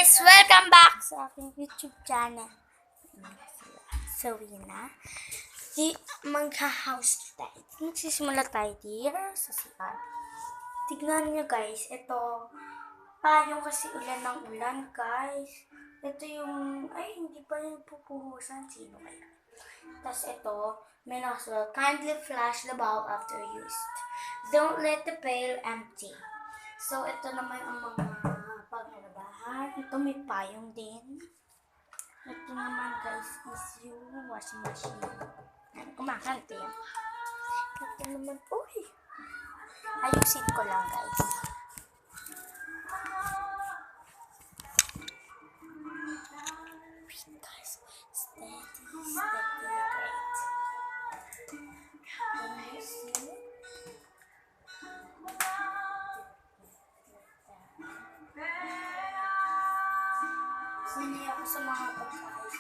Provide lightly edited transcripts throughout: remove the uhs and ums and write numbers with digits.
guys! Welcome back sa aking YouTube channel. Sawina. Magha-house tayo. Magsisimula tayo dito sa CR. Tignan nyo guys, ito. Payong kasi ulan ng ulan guys. Ito yung, hindi pa yung pupuhusan. Sino kaya? Tapos ito, may nakasulat, kindly flush the bulb after used. Don't let the pail empty. So, ito naman ang mga paglalabahan. Ito may payong din. Ito naman guys is yung washing machine. Kumakante yan. Ito naman, ayusin ko lang guys. Wait guys, steady, great. Ayusin. Sanay ako sa mga pagkakais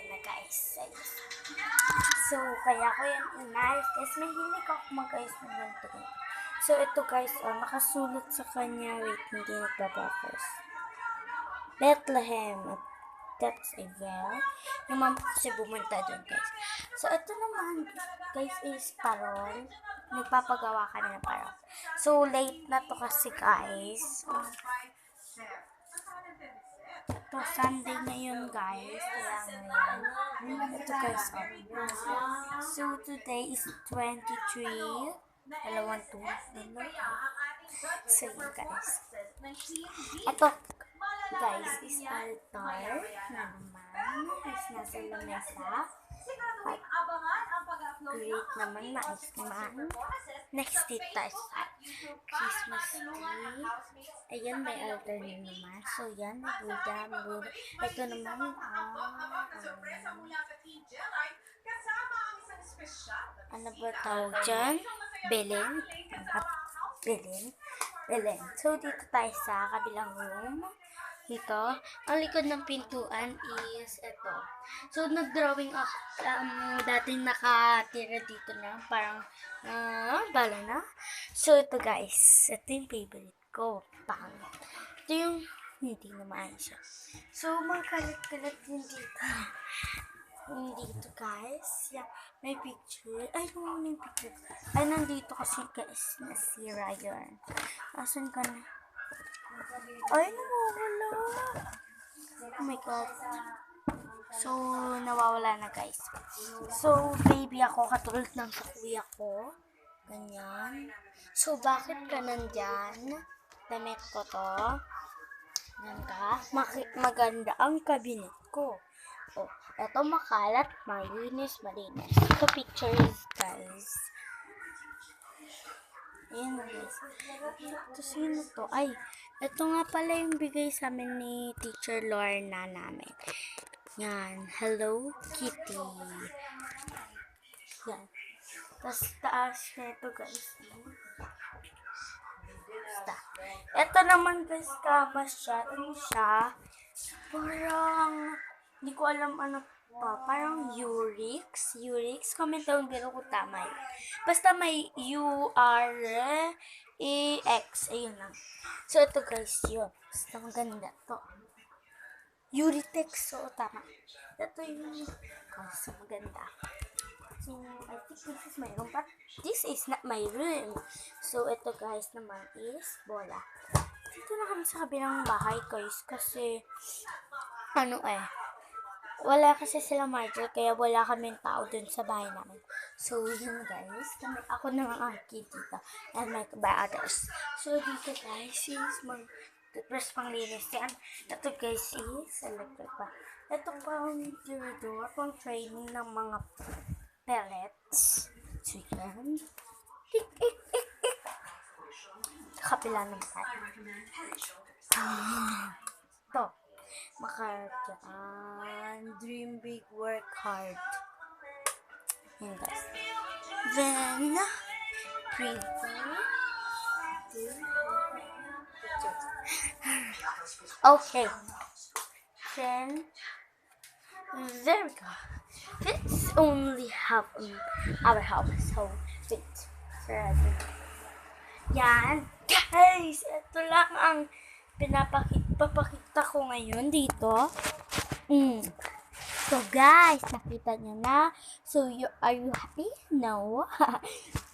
na guys. So, kaya ko yan inayos kasi mahilig ako mag-ayos ng ganito. So, ito guys, nakasulat sa kanya, wait, hindi nagpa-focus. Bethlehem, that's a well. Yung mama kasi bumunta dun guys. So, ito naman guys is parol. Nagpapagawa ka na ng parol. So, late na to kasi guys. Ito, Sunday na yun guys. Kaya ngayon. Ito guys. So, today is 23. Dalawang 2. So, yun guys. Ito guys is altar na naman. Is nasa lamesa. At great naman. Mais naman. Next dito tayo sa Christmas tree. Ayan, may altar na naman. So, yan, Buddha. Ito naman, ano ba tawag dyan? Belen. Belen. So, dito tayo sa kabilang room. Dito. Ang likod ng pintuan is ito. So, nag-drawing ako. Dating nakatira dito na. Parang, bala na. So, ito guys. Ito yung favorite ko. Ito yung hindi naman siya. So, magkalat-kalat din dito. Dito guys. Yeah, may picture. Ay, may picture. Ay, nandito kasi guys. Nasira yun. Asan ka na? Ay, nawawala. Oh my god. So, nawawala na guys. So, baby ako katulad ng kuya ko. Ganyan. So, bakit ka nandyan? Damit ko to. Yan ka. Maganda ang cabinet ko. Oh, eto makalat, malinis. Ito pictures guys. Ayan guys. Ito sino to? Ay, ito nga pala yung bigay sa amin ni Teacher Lorna namin. Yan. Hello Kitty. Yan. Tapos taas na ito guys. Ito naman guys, kama siya. Ano siya? Parang, hindi ko alam ano. Parang Urix. Comment down below kung tama yun. Basta may U-R-E-X. Ayun lang. So, ito guys, yun. Basta maganda to. Uritex. So, tama. Ito yung so maganda. So, I think this is my room. But this is not my room. So, ito guys naman is bola. Dito na kami sa kabilang bahay guys. Kasi, wala kasi sila Marjorie, kaya wala kaming tao dun sa bahay namin. So, yun guys. Ako na ang kid dito. And my others. So, dito guys is toothbrush pang linis yan. Ito guys is electric pa. Ito pang tirador, pang training ng mga pellets. So, yan. Ik, ik, ik, ik. Kapila ng tayo. Ito. Makargaan. Dream big, work hard. Yan guys. Then, printer. Okay. Then, there we go. It's only half our house. So, wait. Yan. Guys, ito lang ang papakita ko ngayon dito. So guys, nakita nyo na. So, are you happy? No.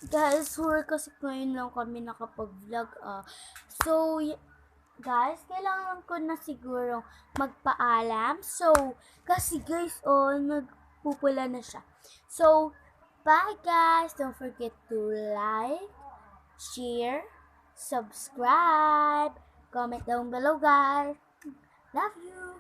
Guys, kasi ngayon lang kami nakapag-vlog. So, guys, kailangan ko na siguro magpaalam. So, kasi guys, nagpupula na siya. So, bye guys. Don't forget to like, share, subscribe, comment down below guys. Love you.